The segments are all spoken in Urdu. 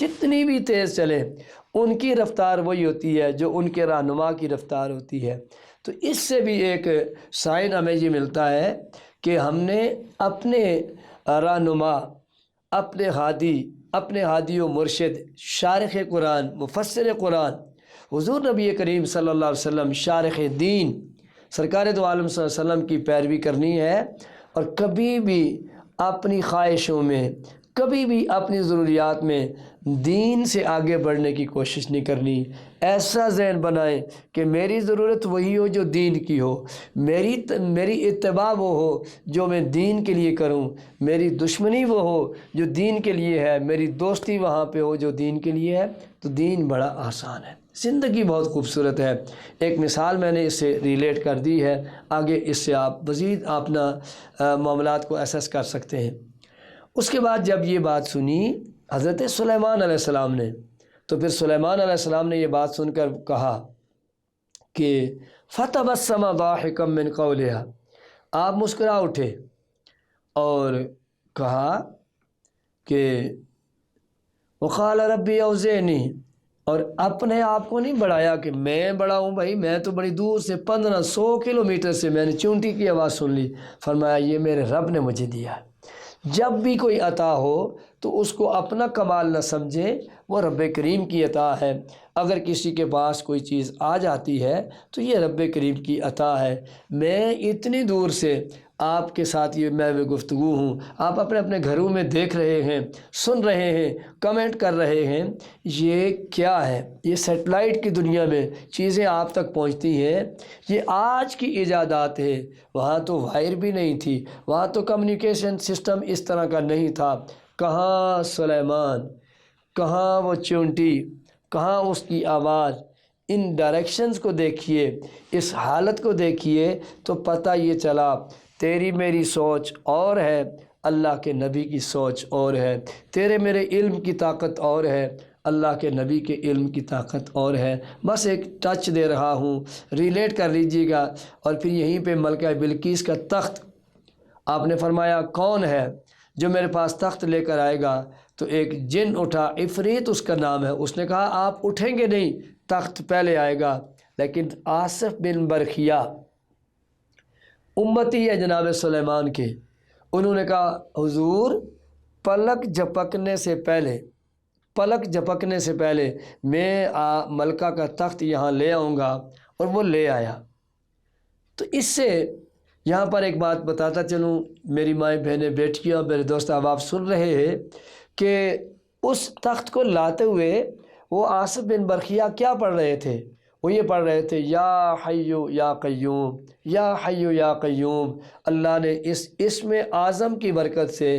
جتنی بھی تیز چلیں ان کی رفتار وہی ہوتی ہے جو ان کے رہنما کی رفتار ہوتی ہے۔ تو اس سے بھی ایک سائن ہمیں یہ ملتا ہے کہ ہم نے اپنے رہنما، اپنے ہادی و مرشد، شارح قرآن، مفسر قرآن حضور نبی کریم صلی اللہ علیہ وسلم شارح دین سرکار دو عالم صلی اللہ علیہ وسلم کی پیروی کرنی ہے، اور کبھی بھی اپنی خواہشوں میں، کبھی بھی اپنی ضروریات میں دین سے آگے بڑھنے کی کوشش نہیں کرنی۔ ایسا ذہن بنائیں کہ میری ضرورت وہی ہو جو دین کی ہو، میری اتباع وہ ہو جو میں دین کے لیے کروں، میری دشمنی وہ ہو جو دین کے لیے ہے، میری دوستی وہاں پہ ہو جو دین کے لیے ہے، تو دین بڑا آسان ہے، زندگی بہت خوبصورت ہے۔ ایک مثال میں نے اس سے ریلیٹ کر دی ہے، آگے اس سے آپ مزید اپنا معاملات کو اسیس کر سکتے ہیں۔ اس کے بعد جب یہ بات سنی حضرت سلیمان علیہ السلام نے، تو پھر سلیمان علیہ السلام نے یہ بات سن کر کہا کہ فَتَبَسَّمَ ضَاحِكًا مِّن قَوْلِهَا، آپ مسکرا اٹھے اور کہا کہ وَقَالَ رَبِّ أَوْزِعْنِي، اور اپنے آپ کو نہیں بڑھایا کہ میں بڑا ہوں بھائی، میں تو بڑی دور سے 1500 کلومیٹر سے میں نے چونٹی کی آواز سن لی، فرمایا یہ میرے رب نے مجھے دیا ہے۔ جب بھی کوئی عطا ہو تو اس کو اپنا کمال نہ سمجھے، وہ رب کریم کی عطا ہے۔ اگر کسی کے پاس کوئی چیز آ جاتی ہے تو یہ رب کریم کی عطا ہے۔ میں اتنی دور سے آپ کے ساتھ یہ میں گفتگو ہوں، آپ اپنے اپنے گھروں میں دیکھ رہے ہیں، سن رہے ہیں، کمنٹ کر رہے ہیں، یہ کیا ہے؟ یہ سیٹلائٹ کی دنیا میں چیزیں آپ تک پہنچتی ہیں، یہ آج کی ایجادات ہے۔ وہاں تو وائر بھی نہیں تھی، وہاں تو کمیونیکیشن سسٹم اس طرح کا نہیں تھا۔ کہاں سلیمان، کہاں وہ چونٹی، کہاں اس کی آواز؟ ان ڈائریکشنز کو دیکھیے، اس حالت کو دیکھیے تو پتہ یہ چلا تیری میری سوچ اور ہے، اللہ کے نبی کی سوچ اور ہے، تیرے میرے علم کی طاقت اور ہے، اللہ کے نبی کے علم کی طاقت اور ہے۔ بس ایک ٹچ دے رہا ہوں، ریلیٹ کر لیجیے گا۔ اور پھر یہیں پہ ملکہ بلقیس کا تخت آپ نے فرمایا کون ہے جو میرے پاس تخت لے کر آئے گا؟ تو ایک جن اٹھا، عفریت اس کا نام ہے، اس نے کہا آپ اٹھیں گے نہیں، تخت پہلے آئے گا۔ لیکن آصف بن برخیا امتی ہے جناب سلیمان کے، انہوں نے کہا حضور پلک جھپکنے سے پہلے میں ملکہ کا تخت یہاں لے آؤں گا، اور وہ لے آیا۔ تو اس سے یہاں پر ایک بات بتاتا چلوں، میری مائیں بہنیں بیٹیاں میرے دوست احباب سن رہے ہیں کہ اس تخت کو لاتے ہوئے وہ آصف بن برخیا کیا پڑھ رہے تھے؟ وہ یہ پڑھ رہے تھے یا حیو یا قیوم، یا حیو یا قیوم۔ اللہ نے اس اسم اعظم کی برکت سے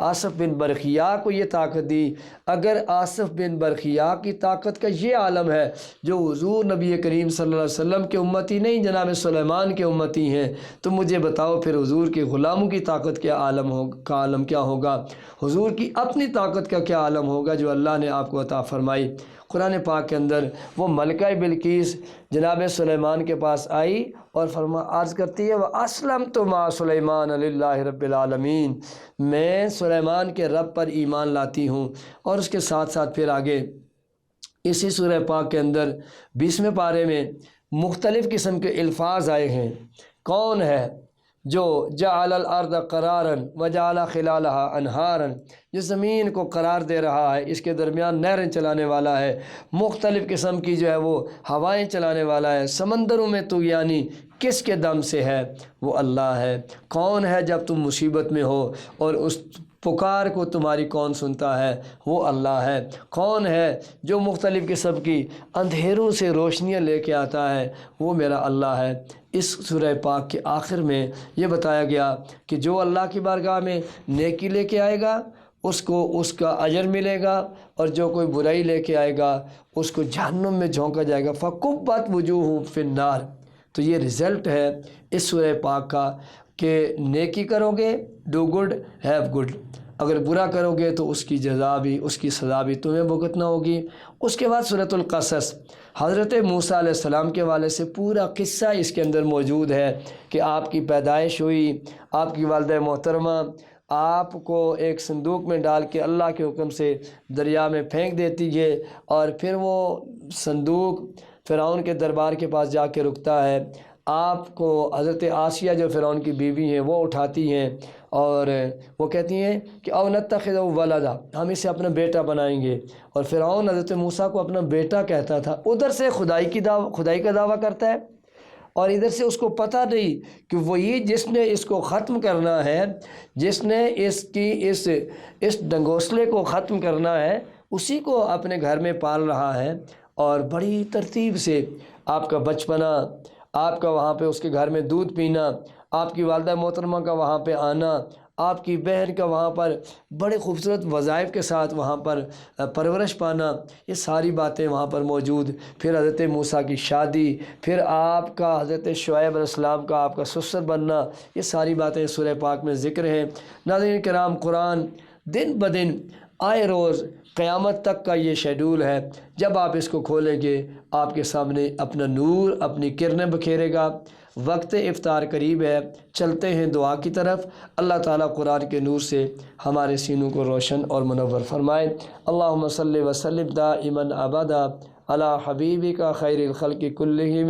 آصف بن برخیا کو یہ طاقت دی۔ اگر آصف بن برخیا کی طاقت کا یہ عالم ہے جو حضور نبی کریم صلی اللہ علیہ وسلم کے امتی نہیں جناب سلیمان کے امتی ہیں، تو مجھے بتاؤ پھر حضور کے غلاموں کی طاقت کا عالم کیا ہوگا؟ حضور کی اپنی طاقت کا کیا عالم ہوگا جو اللہ نے آپ کو عطا فرمائی؟ قرآن پاک کے اندر وہ ملکہ بلقیس جناب سلیمان کے پاس آئی اور عرض کرتی ہے وَأَسْلَمْتُ مَعَ سُلَيْمَانَ لِلَّهِ رَبِّ الْعَالَمِينَ، میں سلیمان کے رب پر ایمان لاتی ہوں۔ اور اس کے ساتھ ساتھ پھر آگے اسی سورہ پاک کے اندر 20ویں پارے میں مختلف قسم کے الفاظ آئے ہیں۔ کون ہے جو جعل الارض قرارا وجعل خلالها انہارا، جو زمین کو قرار دے رہا ہے، اس کے درمیان نہریں چلانے والا ہے، مختلف قسم کی جو ہے وہ ہوائیں چلانے والا ہے، سمندروں میں تو یعنی کس کے دم سے ہے؟ وہ اللہ ہے۔ کون ہے جب تم مصیبت میں ہو اور اس پکار کو تمہاری کون سنتا ہے؟ وہ اللہ ہے۔ کون ہے جو مختلف قسم کی اندھیروں سے روشنیاں لے کے آتا ہے؟ وہ میرا اللہ ہے۔ اس سورہ پاک کے آخر میں یہ بتایا گیا کہ جو اللہ کی بارگاہ میں نیکی لے کے آئے گا اس کو اس کا اجر ملے گا، اور جو کوئی برائی لے کے آئے گا اس کو جہنم میں جھونکا جائے گا۔ فَكُبَّتْ وُجُوهُمْ فِي النَّارِ۔ تو یہ رزلٹ ہے اس سورہ پاک کا کہ نیکی کرو گے ڈو گڈ ہیو گڈ، اگر برا کرو گے تو اس کی جزا بھی، اس کی سزا بھی تمہیں بھگتنا ہوگی۔ اس کے بعد سورۃ القصص حضرت موسیٰ علیہ السلام کے والے سے پورا قصہ اس کے اندر موجود ہے کہ آپ کی پیدائش ہوئی، آپ کی والدہ محترمہ آپ کو ایک صندوق میں ڈال کے اللہ کے حکم سے دریا میں پھینک دیتی ہے، اور پھر وہ صندوق فرعون کے دربار کے پاس جا کے رکتا ہے۔ آپ کو حضرت آسیہ جو فرعون کی بیوی ہیں وہ اٹھاتی ہیں اور وہ کہتی ہیں کہ او نتخذ ولدا، ہم اسے اپنا بیٹا بنائیں گے، اور فرعون حضرت موسیٰ کو اپنا بیٹا کہتا تھا۔ ادھر سے خدائی کا دعویٰ کرتا ہے، اور ادھر سے اس کو پتہ نہیں کہ وہی جس نے اس کو ختم کرنا ہے، جس نے اس ڈنگوسلے کو ختم کرنا ہے، اسی کو اپنے گھر میں پال رہا ہے، اور بڑی ترتیب سے آپ کا بچپنا، آپ کا وہاں پہ اس کے گھر میں دودھ پینا، آپ کی والدہ محترمہ کا وہاں پہ آنا، آپ کی بہن کا وہاں پر بڑے خوبصورت وظائف کے ساتھ وہاں پر پرورش پانا، یہ ساری باتیں وہاں پر موجود۔ پھر حضرت موسیٰ کی شادی، پھر آپ کا حضرت شعیب علیہ السلام کا آپ کا سسر بننا، یہ ساری باتیں سورہ پاک میں ذکر ہیں۔ ناظرین کرام، قرآن دن بدن آئے روز قیامت تک کا یہ شیڈول ہے۔ جب آپ اس کو کھولیں گے، آپ کے سامنے اپنا نور، اپنی کرنیں بکھیرے گا۔ وقت افطار قریب ہے، چلتے ہیں دعا کی طرف۔ اللہ تعالیٰ قرآن کے نور سے ہمارے سینوں کو روشن اور منور فرمائے۔ اللہم صلی وسلم دائما ابدا علی حبیبک خیر الخلق کلہم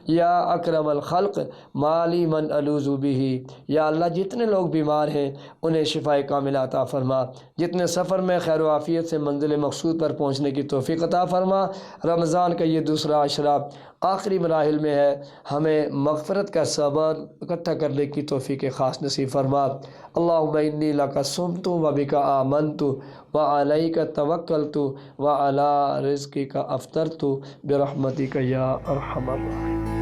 یا اکرم الخلق مالی من الوذ بہ۔ یا اللہ، جتنے لوگ بیمار ہیں انہیں شفائے کاملہ عطا فرما، جتنے سفر میں خیر و عافیت سے منزل مقصود پر پہنچنے کی توفیق عطا فرما۔ رمضان کا یہ دوسرا عشرہ آخری مراحل میں ہے، ہمیں مغفرت کا سبب اکٹھا کرنے کی توفیق خاص نصیب فرما۔ اللہم انی لک صمت و بک آمنت و علیک توکلت و علی رزقک افطرت برحمتک یا ارحم الراحمین۔